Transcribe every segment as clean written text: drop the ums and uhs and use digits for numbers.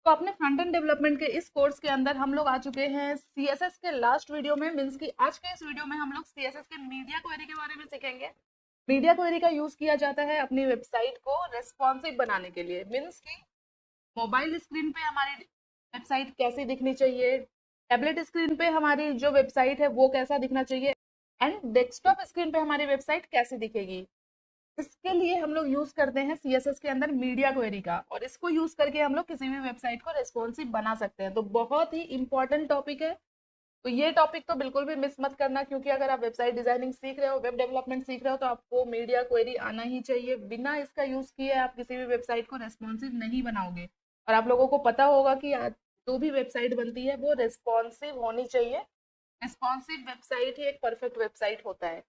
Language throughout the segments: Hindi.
तो अपने फ्रंट एंड डेवलपमेंट के इस कोर्स के अंदर हम लोग आ चुके हैं सीएसएस के लास्ट वीडियो में। मींस कि आज के इस वीडियो में हम लोग सीएसएस के मीडिया क्वेरी के बारे में सीखेंगे। मीडिया क्वेरी का यूज किया जाता है अपनी वेबसाइट को रेस्पॉन्सिव बनाने के लिए। मींस कि मोबाइल स्क्रीन पे हमारी वेबसाइट कैसी दिखनी चाहिए, टैबलेट स्क्रीन पे हमारी जो वेबसाइट है वो कैसा दिखना चाहिए, एंड डेस्कटॉप स्क्रीन पे हमारी वेबसाइट कैसे दिखेगी। इसके लिए हम लोग यूज करते हैं सीएसएस के अंदर मीडिया क्वेरी का, और इसको यूज करके हम लोग किसी भी वेबसाइट को रेस्पॉन्सिव बना सकते हैं। तो बहुत ही इंपॉर्टेंट टॉपिक है। तो ये टॉपिक तो बिल्कुल भी मिस मत करना, क्योंकि अगर आप वेबसाइट डिजाइनिंग सीख रहे हो, वेब डेवलपमेंट सीख रहे हो, तो आपको मीडिया क्वेरी आना ही चाहिए। बिना इसका यूज किए आप किसी भी वेबसाइट को रेस्पॉन्सिव नहीं बनाओगे। और आप लोगों को पता होगा कि जो भी वेबसाइट बनती है वो रेस्पॉन्सिव होनी चाहिए। रेस्पॉन्सिव वेबसाइट ही एक परफेक्ट वेबसाइट होता है।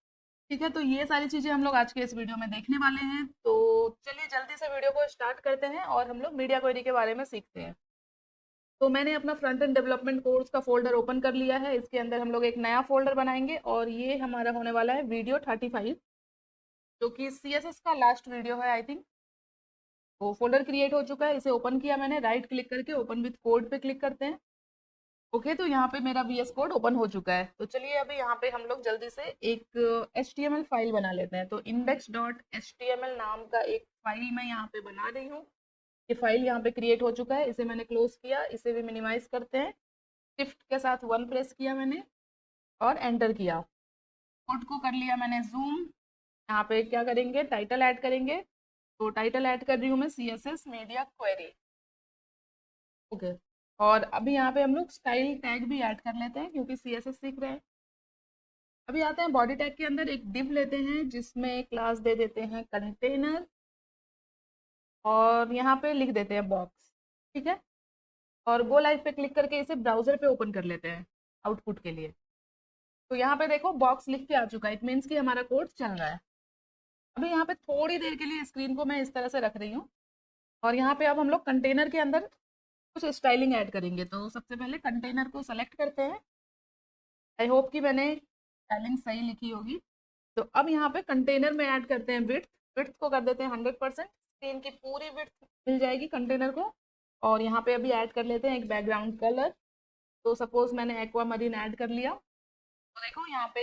ठीक है, तो ये सारी चीजें हम लोग आज के इस वीडियो में देखने वाले हैं। तो चलिए जल्दी से वीडियो को स्टार्ट करते हैं और हम लोग मीडिया क्वेरी के बारे में सीखते हैं। तो मैंने अपना फ्रंट एंड डेवलपमेंट कोर्स का फोल्डर ओपन कर लिया है। इसके अंदर हम लोग एक नया फोल्डर बनाएंगे और ये हमारा होने वाला है वीडियो 35, जो कि सीएसएस का लास्ट वीडियो है आई थिंक। वो फोल्डर क्रिएट हो चुका है, इसे ओपन किया मैंने। राइट क्लिक करके ओपन विथ कोड पे क्लिक करते हैं। ओके, तो यहाँ पे मेरा वीएस कोड ओपन हो चुका है। तो चलिए अभी यहाँ पे हम लोग जल्दी से एक HTML फाइल बना लेते हैं। तो index.html नाम का एक फाइल मैं यहाँ पे बना रही हूँ। ये फाइल यहाँ पे क्रिएट हो चुका है, इसे मैंने क्लोज किया। इसे भी मिनिमाइज करते हैं। शिफ्ट के साथ 1 प्रेस किया मैंने और एंटर किया। कोड को कर लिया मैंने जूम। यहाँ पे क्या करेंगे, टाइटल ऐड करेंगे। तो टाइटल ऐड कर रही हूँ मैं CSS मीडिया क्वेरी। ओके, और अभी यहाँ पे हम लोग स्टाइल टैग भी ऐड कर लेते हैं, क्योंकि CSS सीख रहे हैं। अभी आते हैं बॉडी टैग के अंदर एक डिव लेते हैं, जिसमें क्लास दे देते हैं कंटेनर, और यहाँ पे लिख देते हैं बॉक्स। ठीक है, और गो लाइव पे क्लिक करके इसे ब्राउजर पे ओपन कर लेते हैं आउटपुट के लिए। तो यहाँ पे देखो बॉक्स लिख के आ चुका है। इट मीन्स कि हमारा कोड चल रहा है। अभी यहाँ पे थोड़ी देर के लिए स्क्रीन को मैं इस तरह से रख रही हूँ, और यहाँ पे अब हम लोग कंटेनर के अंदर कुछ स्टाइलिंग ऐड करेंगे। तो सबसे पहले कंटेनर को सेलेक्ट करते हैं। आई होप कि मैंने स्पेलिंग सही लिखी होगी। तो अब यहाँ पे कंटेनर में ऐड करते हैं विड्थ। विड्थ को कर देते हैं 100%। स्क्रीन की पूरी विड्थ मिल जाएगी कंटेनर को। और यहाँ पे अभी ऐड कर लेते हैं एक बैकग्राउंड कलर। तो सपोज मैंने एक्वा मरीन ऐड कर लिया। तो देखो यहाँ पे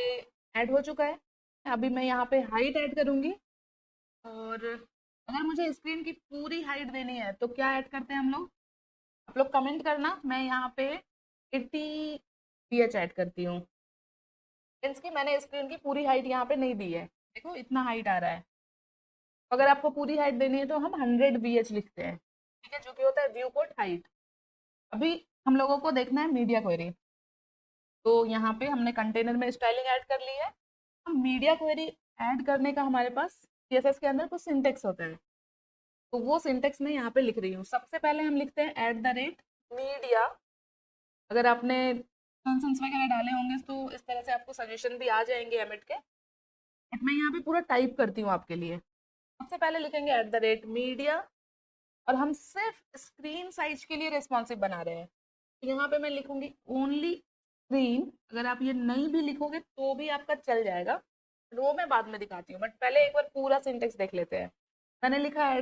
ऐड हो चुका है। अभी मैं यहाँ पे हाइट ऐड करूंगी, और अगर मुझे स्क्रीन की पूरी हाइट देनी है तो क्या ऐड करते हैं हम लोग, आप लोग कमेंट करना। मैं यहाँ पे 80 ph ऐड करती हूँ। मीन्स कि मैंने स्क्रीन की पूरी हाइट यहाँ पे नहीं दी है। देखो इतना हाइट आ रहा है। अगर आपको पूरी हाइट देनी है तो हम 100 VH लिखते हैं। ठीक है, जो कि होता है व्यू पोर्ट हाइट। अभी हम लोगों को देखना है मीडिया क्वेरी। तो यहाँ पे हमने कंटेनर में स्टाइलिंग ऐड कर ली है। हम मीडिया क्वेरी ऐड करने का हमारे पास CSS के अंदर कुछ सिंटेक्स होता है। तो वो सिंटेक्स मैं यहाँ पे लिख रही हूँ। सबसे पहले हम लिखते हैं @मीडिया। अगर आपने कंसन्स वगैरह डाले होंगे तो इस तरह से आपको सजेशन भी आ जाएंगे एमिट के। बट मैं यहाँ पे पूरा टाइप करती हूँ आपके लिए। सबसे पहले लिखेंगे @मीडिया, और हम सिर्फ स्क्रीन साइज के लिए रेस्पॉन्सिव बना रहे हैं। तो यहाँ पे मैं लिखूंगी ओनली स्क्रीन। अगर आप ये नहीं भी लिखोगे तो भी आपका चल जाएगा, वो मैं बाद में दिखाती हूँ। बट पहले एक बार पूरा सिंटेक्स देख लेते हैं। मैंने लिखा @,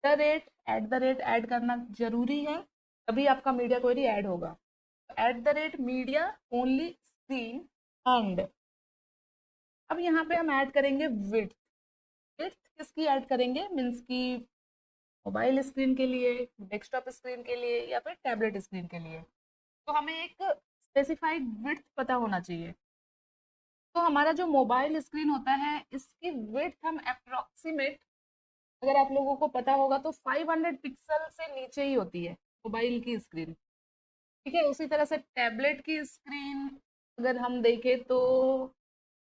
ऐड करना जरूरी है, तभी आपका मीडिया क्वेरी ऐड होगा। @Media only screen and. अब यहाँ पे हम ऐड करेंगे विड्थ। विड्थ किसकी ऐड करेंगे, मीन्स की मोबाइल स्क्रीन के लिए, डेस्कटॉप स्क्रीन के लिए, या फिर टैबलेट स्क्रीन के लिए। तो हमें एक स्पेसिफाइड विड्थ पता होना चाहिए। तो हमारा जो मोबाइल स्क्रीन होता है इसकी विड्थ हम अप्रोक्सीमेट, अगर आप लोगों को पता होगा तो 500 पिक्सल से नीचे ही होती है मोबाइल की स्क्रीन। ठीक है, उसी तरह से टैबलेट की स्क्रीन अगर हम देखें तो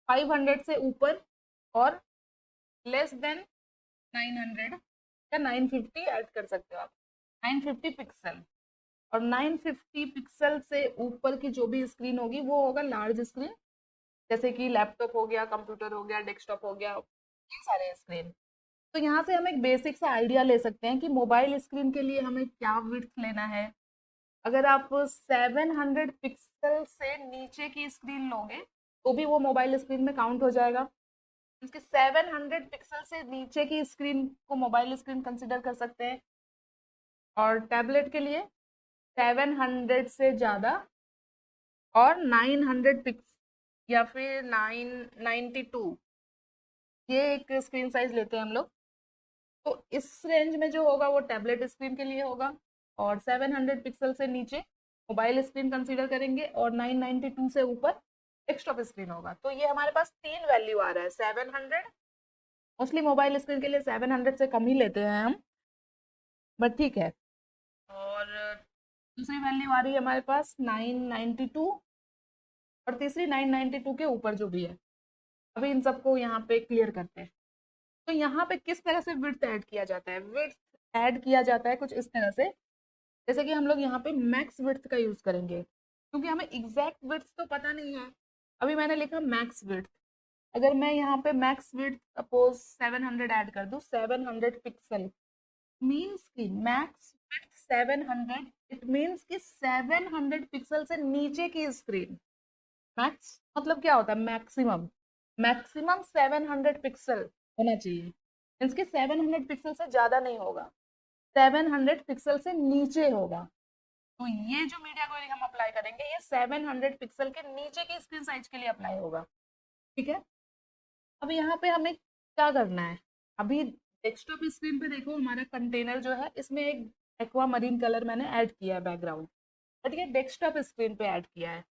500 से ऊपर, और लेस देन 900 या 950 ऐड कर सकते हो आप। 950 पिक्सल, और 950 पिक्सल से ऊपर की जो भी स्क्रीन होगी वो होगा लार्ज स्क्रीन। जैसे कि लैपटॉप हो गया, कंप्यूटर हो गया, डेस्कटॉप हो गया, ये सारे स्क्रीन। तो यहाँ से हम एक बेसिक सा आइडिया ले सकते हैं कि मोबाइल स्क्रीन के लिए हमें क्या विड्थ लेना है। अगर आप 700 पिक्सल से नीचे की स्क्रीन लोगे तो भी वो मोबाइल स्क्रीन में काउंट हो जाएगा। इसके 700 पिक्सल से नीचे की स्क्रीन को मोबाइल स्क्रीन कंसिडर कर सकते हैं। और टैबलेट के लिए 700 से ज़्यादा और 900 पिक्स या फिर 992, ये एक स्क्रीन साइज लेते हैं हम लोग। तो इस रेंज में जो होगा वो टैबलेट स्क्रीन के लिए होगा, और 700 पिक्सल से नीचे मोबाइल स्क्रीन कंसीडर करेंगे, और 992 से ऊपर डेस्कटॉप स्क्रीन होगा। तो ये हमारे पास तीन वैल्यू आ रहा है। 700, मोस्टली मोबाइल स्क्रीन के लिए 700 से कम ही लेते हैं हम, बट ठीक है। और दूसरी वैल्यू आ रही है हमारे पास 992, और तीसरी 992 के ऊपर जो भी है। अभी इन सबको यहाँ पे क्लियर करते हैं। तो यहाँ पे किस तरह से विड्थ ऐड किया जाता है? विड्थ ऐड किया जाता है कुछ इस तरह से, जैसे कि हम लोग यहाँ पे मैक्स विड्थ का यूज करेंगे, क्योंकि हमें एग्जैक्ट विड्थ तो पता नहीं है। अभी मैंने लिखा मैक्स विड्थ, अगर मैं यहाँ पे मैक्स विड्थ सपोज 700 ऐड कर दूं, 700 पिक्सल, मीन्स की मैक्स विड्थ 700, इट मीन्स कि 700 पिक्सल से नीचे की स्क्रीन। मैक्स मतलब क्या होता है? मैक्सिमम। मैक्सिमम 700 पिक्सल होना चाहिए, मीन्स कि 700 पिक्सल से ज्यादा नहीं होगा, 700 पिक्सल से नीचे होगा। तो ये जो मीडिया क्वेरी हम अप्लाई करेंगे, ये 700 पिक्सल के नीचे की स्क्रीन साइज के लिए अप्लाई होगा। ठीक है। अब यहाँ पे हमें क्या करना है? अभी डेस्कटॉप स्क्रीन पे देखो, हमारा कंटेनर जो है इसमें एक एक्वा मरीन कलर मैंने ऐड किया है बैकग्राउंड, बट ये डेस्कटॉप स्क्रीन पे ऐड किया है।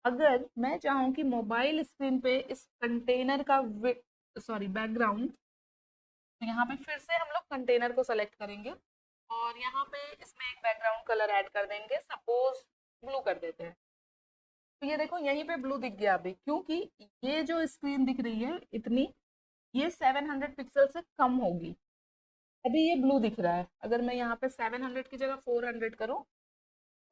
अगर मैं चाहूँ कि मोबाइल स्क्रीन पे इस कंटेनर का बैकग्राउंड, तो यहाँ पे फिर से हम लोग कंटेनर को सेलेक्ट करेंगे, और यहाँ पे इसमें एक बैकग्राउंड कलर ऐड कर देंगे, सपोज ब्लू कर देते हैं। तो ये देखो यहीं पे ब्लू दिख गया अभी, क्योंकि ये जो स्क्रीन दिख रही है इतनी, ये 700 पिक्सल से कम होगी। अभी ये ब्लू दिख रहा है, अगर मैं यहाँ पे 700 की जगह 400 करूँ,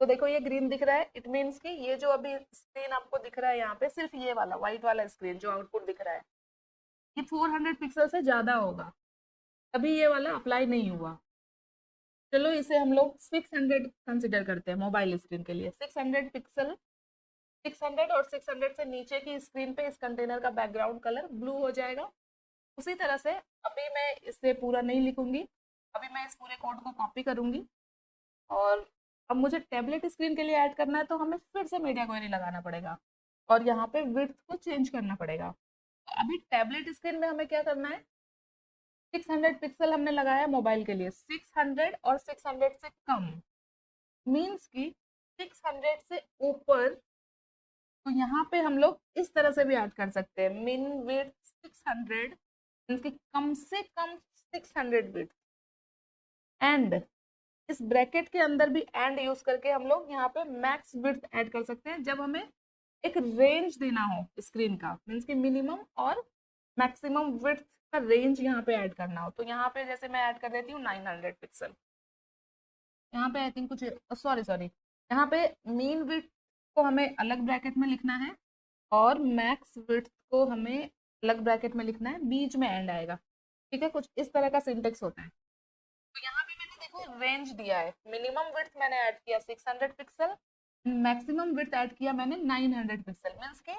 तो देखो ये ग्रीन दिख रहा है। इट मीन्स कि ये जो अभी स्क्रीन आपको दिख रहा है यहाँ पे, सिर्फ ये वाला व्हाइट वाला स्क्रीन जो आउटपुट दिख रहा है, ये 400 पिक्सल से ज्यादा होगा, अभी ये वाला अप्लाई नहीं हुआ। चलो इसे हम लोग 600 कंसिडर करते हैं मोबाइल स्क्रीन के लिए। 600 पिक्सल, 600 और 600 से नीचे की स्क्रीन पे इस कंटेनर का बैकग्राउंड कलर ब्लू हो जाएगा। उसी तरह से अभी मैं इसे पूरा नहीं लिखूंगी, अभी मैं इस पूरे कोड को कॉपी करूंगी, और अब मुझे टैबलेट स्क्रीन के लिए ऐड करना है, तो हमें फिर से मीडिया क्वेरी लगाना पड़ेगा, और यहाँ पे विड्थ को चेंज करना पड़ेगा। तो अभी टैबलेट स्क्रीन में हमें क्या करना है? 600 पिक्सल हमने लगाया मोबाइल के लिए, 600 और 600 से कम, मीन्स की 600 से ऊपर। तो यहाँ पे हम लोग इस तरह से भी ऐड कर सकते हैं, मिन विड्थ 600, मीन्स की कम से कम 600 विड्थ, एंड इस ब्रैकेट के अंदर भी एंड यूज करके हम लोग यहाँ पे मैक्स विड्थ ऐड कर सकते हैं, जब हमें एक रेंज देना हो स्क्रीन का, मीन्स की मिनिमम और मैक्सिमम विड्थ का रेंज यहाँ पे ऐड करना हो। तो यहाँ पे जैसे मैं ऐड कर देती हूँ 900 पिक्सल, यहाँ पे आई थिंक कुछ, सॉरी सॉरी, यहाँ पे मीन विड्थ को हमें अलग ब्रैकेट में लिखना है, और मैक्स विड्थ को हमें अलग ब्रैकेट में लिखना है, बीच में एंड आएगा। ठीक है, कुछ इस तरह का सिंटेक्स होता है। तो यहाँ पे मैंने देखो रेंज दिया है, मिनिमम विड्थ मैंने ऐड किया 600 पिक्सल, मैक्सिमम विड्थ ऐड किया मैंने 900 पिक्सल, मीन्स के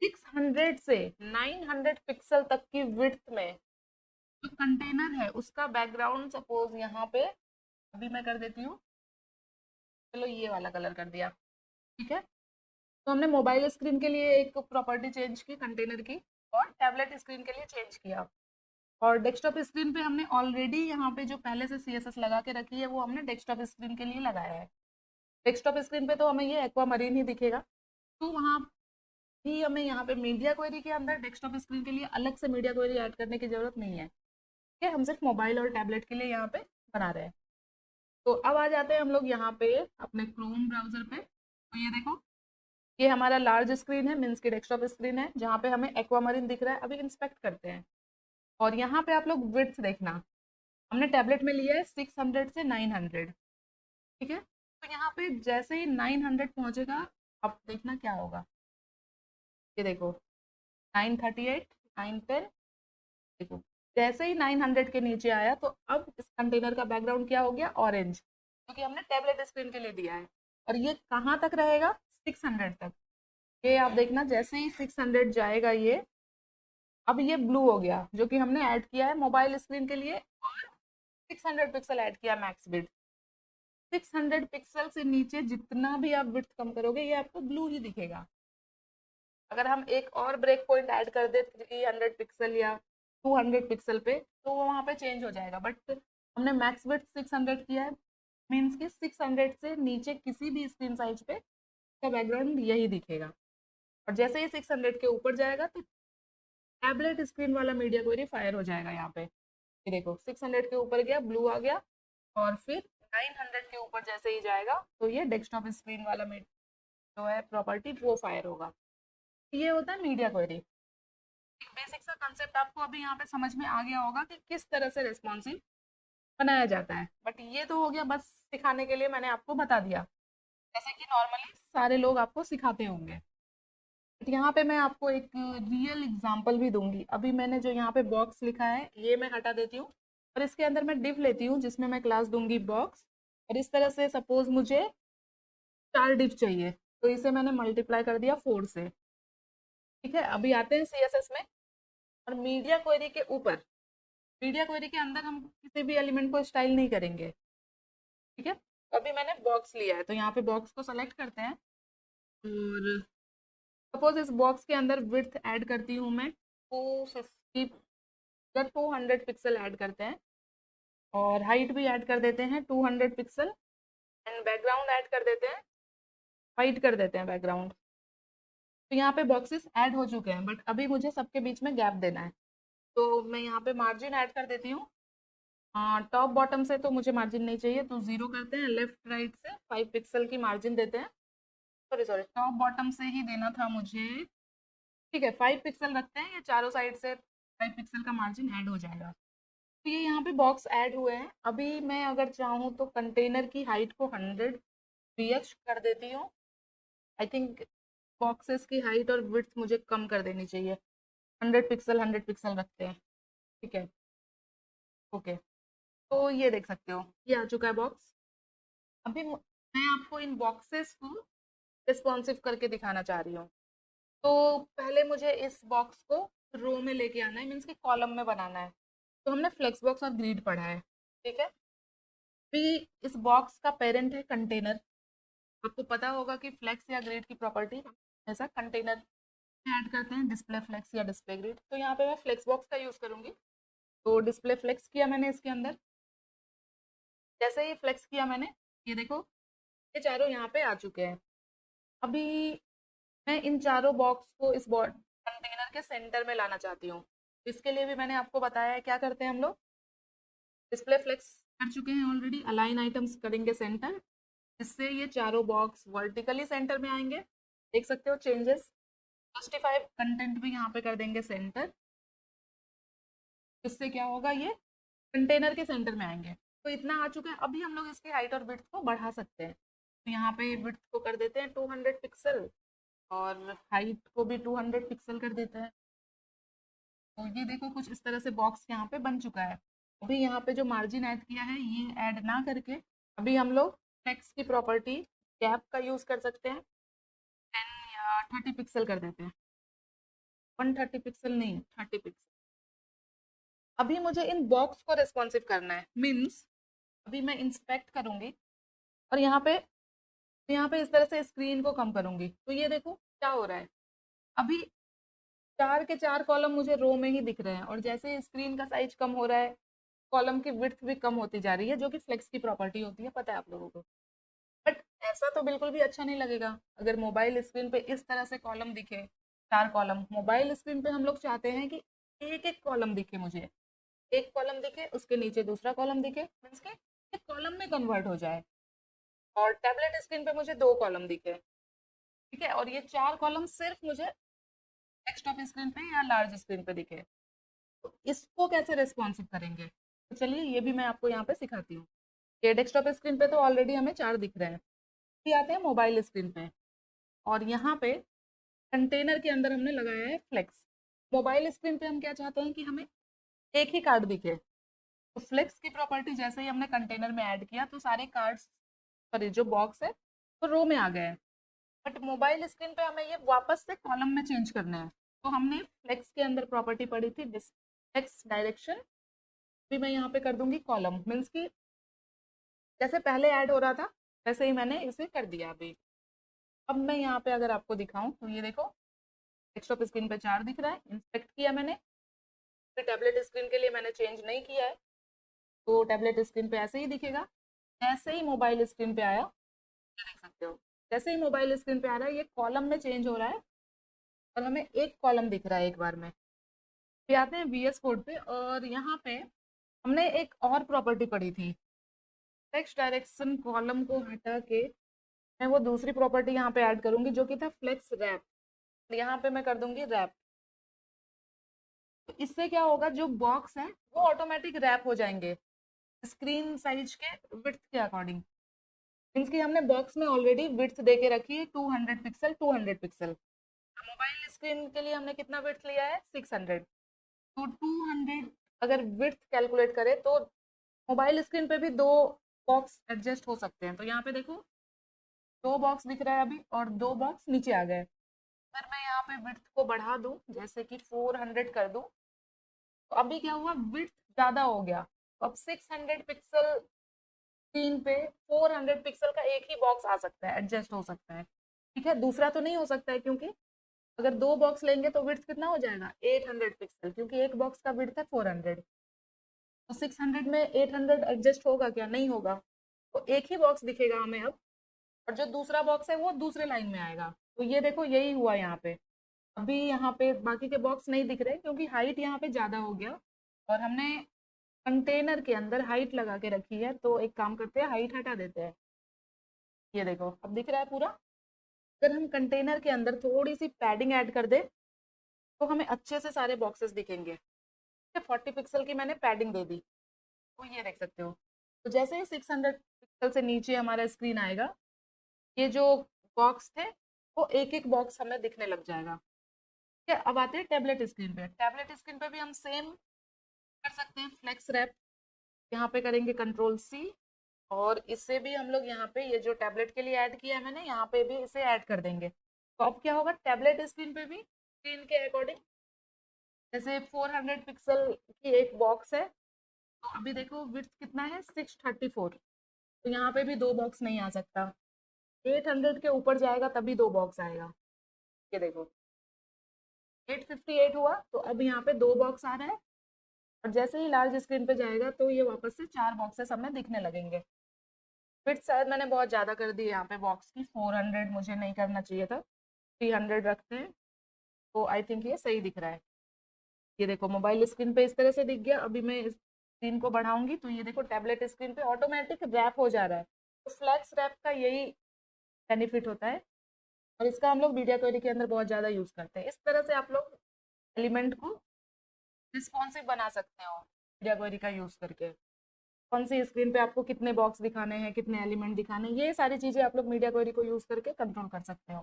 600 से 900 पिक्सल तक की विड्थ में जो कंटेनर है उसका बैकग्राउंड, सपोज यहाँ पे अभी मैं कर देती हूँ, चलो ये वाला कलर कर दिया। ठीक है, तो हमने मोबाइल स्क्रीन के लिए एक प्रॉपर्टी चेंज की कंटेनर की, और टैबलेट स्क्रीन के लिए चेंज किया, और डेस्कटॉप स्क्रीन पे हमने ऑलरेडी यहाँ पे जो पहले से CSS लगा के रखी है वो हमने डेस्कटॉप स्क्रीन के लिए लगाया है। डेस्कटॉप स्क्रीन पे तो हमें ये एक्वा मरीन ही दिखेगा, तो वहाँ भी हमें यहाँ पे मीडिया क्वेरी के अंदर डेस्कटॉप स्क्रीन के लिए अलग से मीडिया क्वेरी ऐड करने की जरूरत नहीं है। ठीक है, हम सिर्फ मोबाइल और टैबलेट के लिए यहाँ पे बना रहे हैं। तो अब आ जाते हैं हम लोग यहाँ पे अपने क्रोम ब्राउजर पे। तो ये देखो, ये हमारा लार्ज स्क्रीन है, मीन्स की डेस्कटॉप स्क्रीन है, जहाँ पे हमें एक्वामरीन दिख रहा है। अभी इंस्पेक्ट करते हैं, और यहाँ पे आप लोग विड्थ देखना, हमने टैबलेट में लिया है 600 से 900। ठीक है, तो यहाँ पे जैसे ही 900 पहुंचेगा, अब देखना क्या होगा। ये देखो 938, 910, देखो जैसे ही 900 के नीचे आया, तो अब इस कंटेनर का बैकग्राउंड क्या हो गया? ऑरेंज, क्योंकि हमने टैबलेट स्क्रीन के लिए दिया है। और ये कहाँ तक रहेगा? 600 तक। ये आप देखना, जैसे ही 600 जाएगा ये, अब ये ब्लू हो गया, जो कि हमने ऐड किया है मोबाइल स्क्रीन के लिए, और 600 पिक्सल ऐड किया मैक्स विड्थ। 600 पिक्सल से नीचे जितना भी आप विड्थ कम करोगे ये आपको ब्लू ही दिखेगा। अगर हम एक और ब्रेक पॉइंट ऐड कर दे 300 पिक्सल या 200 पिक्सल पे तो वो वहाँ पे चेंज हो जाएगा, बट हमने मैक्स विड्थ 600 किया है, मीन्स कि 600 से नीचे किसी भी स्क्रीन साइज पे का बैकग्राउंड यही दिखेगा। और जैसे ही 600 के ऊपर जाएगा तो टैबलेट स्क्रीन वाला मीडिया क्वेरी फायर हो जाएगा यहाँ पे। ये देखो 600 के ऊपर गया, ब्लू आ गया, और फिर 900 के ऊपर जैसे ही जाएगा तो ये डेस्कटॉप स्क्रीन वाला जो है प्रॉपर्टी वो फायर होगा। ये होता है मीडिया क्वेरी। एक बेसिक सा कंसेप्ट आपको अभी यहाँ पे समझ में आ गया होगा कि किस तरह से रेस्पॉन्सिव बनाया जाता है, बट ये तो हो गया बस सिखाने के लिए मैंने आपको बता दिया, जैसे कि नॉर्मली सारे लोग आपको सिखाते होंगे। बट यहाँ पे मैं आपको एक रियल एग्जांपल भी दूंगी। अभी मैंने जो यहाँ पे बॉक्स लिखा है ये मैं हटा देती हूँ और इसके अंदर मैं डिव लेती हूँ जिसमें मैं क्लास दूंगी बॉक्स। और इस तरह से सपोज मुझे 4 डिव चाहिए तो इसे मैंने मल्टीप्लाई कर दिया 4 से। ठीक है, अभी आते हैं सीएसएस में। और मीडिया क्वेरी के ऊपर, मीडिया क्वेरी के अंदर हम किसी भी एलिमेंट को स्टाइल नहीं करेंगे। ठीक है, तो अभी मैंने बॉक्स लिया है तो यहाँ पे बॉक्स को सेलेक्ट करते हैं और सपोज इस बॉक्स के अंदर विड्थ ऐड करती हूँ मैं 250 या 200 पिक्सल ऐड करते हैं, और हाइट भी ऐड कर देते हैं 200 पिक्सल, एंड बैकग्राउंड ऐड कर देते हैं, वाइट कर देते हैं बैकग्राउंड। तो यहाँ पे बॉक्सेस ऐड हो चुके हैं, बट अभी मुझे सबके बीच में गैप देना है तो मैं यहाँ पे मार्जिन ऐड कर देती हूँ। टॉप बॉटम से तो मुझे मार्जिन नहीं चाहिए तो 0 करते हैं, लेफ्ट राइट से 5 पिक्सल की मार्जिन देते हैं। सॉरी सॉरी, टॉप बॉटम से ही देना था मुझे। ठीक है, 5 पिक्सल रखते हैं, ये चारों साइड से 5 पिक्सल का मार्जिन ऐड हो जाएगा। तो ये यहाँ पे बॉक्स ऐड हुए हैं। अभी मैं अगर चाहूँ तो कंटेनर की हाइट को 100 ph कर देती हूँ। आई थिंक बॉक्सेस की हाइट और विड्थ मुझे कम कर देनी चाहिए। 100 पिक्सल 100 पिक्सल रखते हैं। ठीक है, ओके। तो ये देख सकते हो ये आ चुका है बॉक्स। अभी मैं आपको इन बॉक्सेस को रिस्पॉन्सिव करके दिखाना चाह रही हूँ। तो पहले मुझे इस बॉक्स को रो में लेके आना है, मीन्स कि कॉलम में बनाना है। तो हमने फ्लेक्स बॉक्स और ग्रिड पढ़ा है। ठीक है, अभी इस बॉक्स का पेरेंट है कंटेनर। आपको पता होगा कि फ्लेक्स या ग्रिड की प्रॉपर्टी ऐसा कंटेनर में ऐड करते हैं, डिस्प्ले फ्लेक्स या डिस्प्ले ग्रिड। तो यहाँ पे मैं फ्लेक्स बॉक्स का यूज़ करूँगी। तो डिस्प्ले फ्लेक्स किया मैंने इसके अंदर, जैसे ही फ्लेक्स किया मैंने, ये देखो ये चारों यहाँ पे आ चुके हैं। अभी मैं इन चारों बॉक्स को इस कंटेनर के सेंटर में लाना चाहती हूँ। इसके लिए भी मैंने आपको बताया है क्या करते हैं हम लोग। डिस्प्ले फ्लेक्स कर चुके हैं ऑलरेडी, अलाइन आइटम्स करेंगे सेंटर, इससे ये चारों बॉक्स वर्टिकली सेंटर में आएंगे। देख सकते हो चेंजेस। जस्टिफाई कंटेंट भी यहाँ पे कर देंगे सेंटर, इससे क्या होगा ये कंटेनर के सेंटर में आएंगे। तो इतना आ चुका है। अभी हम लोग इसकी हाइट और विड्थ को बढ़ा सकते हैं। तो यहाँ पे विड्थ को कर देते हैं 200 पिक्सल और हाइट को भी 200 पिक्सल कर देते हैं। तो ये देखो कुछ इस तरह से बॉक्स यहाँ पे बन चुका है। अभी यहाँ पे जो मार्जिन ऐड किया है ये ऐड ना करके अभी हम लोग टेक्स्ट की प्रॉपर्टी गैप का यूज कर सकते हैं। 10 या 30 पिक्सल कर देते हैं, 130 पिक्सल नहीं 30 पिक्सल। अभी मुझे इन बॉक्स को रेस्पॉन्सिव करना है, मीन्स अभी मैं इंस्पेक्ट करूंगी और यहाँ पे इस तरह से स्क्रीन को कम करूंगी तो ये देखो क्या हो रहा है। अभी 4 के 4 कॉलम मुझे रो में ही दिख रहे हैं, और जैसे स्क्रीन का साइज कम हो रहा है कॉलम की विड्थ भी कम होती जा रही है, जो कि फ्लेक्स की प्रॉपर्टी होती है, पता है आप लोगों को। बट ऐसा तो बिल्कुल भी अच्छा नहीं लगेगा अगर मोबाइल स्क्रीन पे इस तरह से कॉलम दिखे, 4 कॉलम। मोबाइल स्क्रीन पे हम लोग चाहते हैं कि एक एक कॉलम दिखे मुझे, एक कॉलम दिखे उसके नीचे दूसरा कॉलम दिखे, मीन्स के एक कॉलम में कन्वर्ट हो जाए। और टैबलेट स्क्रीन पे मुझे 2 कॉलम दिखे। ठीक है, और ये 4 कॉलम सिर्फ मुझे डेस्कटॉप स्क्रीन पे या लार्ज स्क्रीन पे दिखे। तो इसको कैसे रेस्पॉन्सिव करेंगे, तो चलिए ये भी मैं आपको यहाँ पे सिखाती हूँ। ये डेस्कटॉप स्क्रीन पे तो ऑलरेडी हमें 4 दिख रहे हैं। फिर आते हैं मोबाइल स्क्रीन पे, और यहाँ पे कंटेनर के अंदर हमने लगाया है फ्लेक्स। मोबाइल स्क्रीन पे हम क्या चाहते हैं कि हमें एक ही कार्ड दिखे। तो फ्लेक्स की प्रॉपर्टी जैसे ही हमने कंटेनर में ऐड किया तो सारे कार्ड्स, सॉरी जो बॉक्स है वो रो में आ गए हैं। बट मोबाइल स्क्रीन पे हमें ये वापस से कॉलम में चेंज करना है। तो हमने फ्लेक्स के अंदर प्रॉपर्टी पढ़ी थी फ्लेक्स डायरेक्शन, भी मैं यहाँ पे कर दूंगी कॉलम, मीन्स की जैसे पहले ऐड हो रहा था वैसे ही मैंने इसे कर दिया अभी। अब मैं यहाँ पे अगर आपको दिखाऊं तो ये देखो डेस्कटॉप स्क्रीन पे 4 दिख रहा है, इंस्पेक्ट किया मैंने। फिर टैबलेट स्क्रीन के लिए मैंने चेंज नहीं किया है, तो टैबलेट स्क्रीन पे ऐसे ही दिखेगा। जैसे ही मोबाइल स्क्रीन पे आया, ये देख सकते हो, जैसे ही मोबाइल स्क्रीन पे आ रहा है ये कॉलम में चेंज हो रहा है और हमें एक कॉलम दिख रहा है एक बार में। फिर आते हैं वीएस कोड पे और यहाँ पे हमने एक और प्रॉपर्टी पढ़ी थी, टेक्स्ट डायरेक्शन कॉलम को हटा के मैं वो दूसरी प्रॉपर्टी यहाँ पे ऐड करूंगी जो कि था फ्लेक्स रैप। यहाँ पे मैं कर दूंगी रैप। तो इससे क्या होगा, जो बॉक्स है वो ऑटोमेटिक रैप हो जाएंगे स्क्रीन साइज के विड्थ के अकॉर्डिंग। मीन्स कि हमने बॉक्स में ऑलरेडी विड्थ दे के रखी है 200 पिक्सल 200 पिक्सल। मोबाइल स्क्रीन के लिए हमने कितना विड्थ लिया है 600, तो 200 अगर विड्थ कैलकुलेट करें तो मोबाइल स्क्रीन पे भी दो बॉक्स एडजस्ट हो सकते हैं। तो यहाँ पे देखो दो बॉक्स दिख रहा है अभी और दो बॉक्स नीचे आ गए। अगर मैं यहाँ पे विड्थ को बढ़ा दूं जैसे कि 400 कर दूं तो अभी क्या हुआ, विड्थ ज्यादा हो गया। तो अब 600 पिक्सल स्क्रीन पे 400 पिक्सल का एक ही बॉक्स आ सकता है, एडजस्ट हो सकता है। ठीक है, दूसरा तो नहीं हो सकता है क्योंकि अगर दो बॉक्स लेंगे तो विड्थ कितना हो जाएगा 800 पिक्सल, क्योंकि एक बॉक्स का विड्थ है 400। तो 600 में 800 एडजस्ट होगा क्या, नहीं होगा। तो एक ही बॉक्स दिखेगा हमें अब, और जो दूसरा बॉक्स है वो दूसरे लाइन में आएगा। तो ये देखो यही हुआ यहाँ पे। अभी यहाँ पे बाकी के बॉक्स नहीं दिख रहे क्योंकि हाइट यहाँ पे ज्यादा हो गया और हमने कंटेनर के अंदर हाइट लगा के रखी है। तो एक काम करते हैं, हाइट हटा देते हैं। ये देखो अब दिख रहा है पूरा। अगर हम कंटेनर के अंदर थोड़ी सी पैडिंग ऐड कर दे तो हमें अच्छे से सारे बॉक्सेस दिखेंगे। 40 पिक्सल की मैंने पैडिंग दे दी, तो ये देख सकते हो। तो जैसे ही 600 पिक्सल से नीचे हमारा स्क्रीन आएगा, ये जो बॉक्स थे वो एक एक बॉक्स हमें दिखने लग जाएगा। ठीक है, अब आते हैं टैबलेट स्क्रीन पे। टैबलेट स्क्रीन पे भी हम सेम कर सकते हैं, फ्लेक्स रैप। यहाँ पे करेंगे कंट्रोल C और इससे भी हम लोग यहाँ पे ये जो टैबलेट के लिए ऐड किया है मैंने, यहाँ पे भी इसे ऐड कर देंगे। तो अब क्या होगा, टैबलेट स्क्रीन पे भी स्क्रीन के अकॉर्डिंग जैसे 400 पिक्सल की एक बॉक्स है, तो अभी देखो विड्थ कितना है 634, तो यहाँ पे भी दो बॉक्स नहीं आ सकता। 800 के ऊपर जाएगा तभी दो बॉक्स आएगा। ये देखो 858 हुआ तो अब यहाँ पे दो बॉक्स आ रहा है, और जैसे ही लार्ज स्क्रीन पे जाएगा तो ये वापस से चार बॉक्सेस हमें दिखने लगेंगे। फिर शायद मैंने बहुत ज़्यादा कर दी यहाँ पे बॉक्स की, 400 मुझे नहीं करना चाहिए था, 300 रखते हैं। तो आई थिंक ये सही दिख रहा है। ये देखो मोबाइल स्क्रीन पे इस तरह से दिख गया। अभी मैं इस स्क्रीन को बढ़ाऊंगी तो ये देखो टैबलेट स्क्रीन पे ऑटोमेटिक रैप हो जा रहा है। तो फ्लैक्स रैप का यही बेनिफिट होता है और इसका हम लोग मीडिया क्वेरी के अंदर बहुत ज़्यादा यूज़ करते हैं। इस तरह से आप लोग एलिमेंट को रिस्पॉन्सिव बना सकते हो मीडिया क्वेरी का यूज़ करके। कौन सी स्क्रीन पे आपको कितने बॉक्स दिखाने हैं, कितने एलिमेंट दिखाने हैं, ये सारी चीज़ें आप लोग मीडिया क्वेरी को यूज़ करके कंट्रोल कर सकते हो।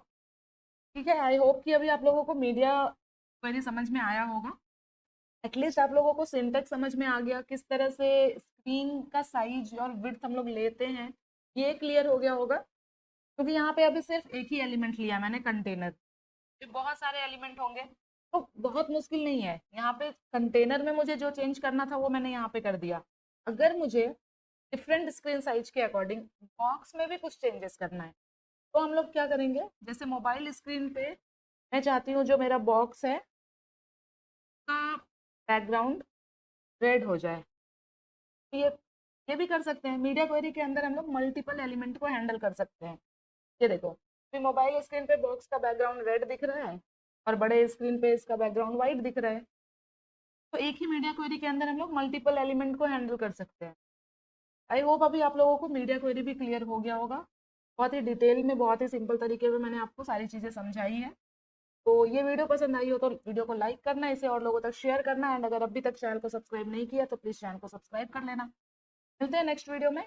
ठीक है, आई होप कि अभी आप लोगों को मीडिया क्वेरी समझ में आया होगा। एटलीस्ट आप लोगों को सिंटेक्स समझ में आ गया, किस तरह से स्क्रीन का साइज और विड्थ हम लोग लेते हैं, ये क्लियर हो गया होगा। क्योंकि यहाँ पे अभी सिर्फ एक ही एलिमेंट लिया मैंने, कंटेनर। बहुत सारे एलिमेंट होंगे तो बहुत मुश्किल नहीं है। यहाँ पे कंटेनर में मुझे जो चेंज करना था वो मैंने यहाँ पे कर दिया। अगर मुझे डिफरेंट स्क्रीन साइज के अकॉर्डिंग बॉक्स में भी कुछ चेंजेस करना है तो हम लोग क्या करेंगे, जैसे मोबाइल स्क्रीन पे मैं चाहती हूँ जो मेरा बॉक्स है का बैकग्राउंड रेड हो जाए, तो ये भी कर सकते हैं। मीडिया क्वेरी के अंदर हम लोग मल्टीपल एलिमेंट को हैंडल कर सकते हैं। ये देखो फिर मोबाइल स्क्रीन पे बॉक्स का बैकग्राउंड रेड दिख रहा है और बड़े स्क्रीन पे इसका बैकग्राउंड वाइट दिख रहा है। तो एक ही मीडिया क्वेरी के अंदर हम लोग मल्टीपल एलिमेंट को हैंडल कर सकते हैं। आई होप अभी आप लोगों को मीडिया क्वेरी भी क्लियर हो गया होगा। बहुत ही डिटेल में, बहुत ही सिंपल तरीके में मैंने आपको सारी चीज़ें समझाई है। तो ये वीडियो पसंद आई हो तो वीडियो को लाइक करना, इसे और लोगों तक शेयर करना, एंड अगर अभी तक चैनल को सब्सक्राइब नहीं किया तो प्लीज़ चैनल को सब्सक्राइब कर लेना। मिलते हैं नेक्स्ट वीडियो में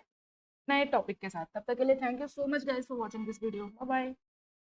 नए टॉपिक के साथ। तब तक के लिए thank you so much guys for watching this video. Bye bye.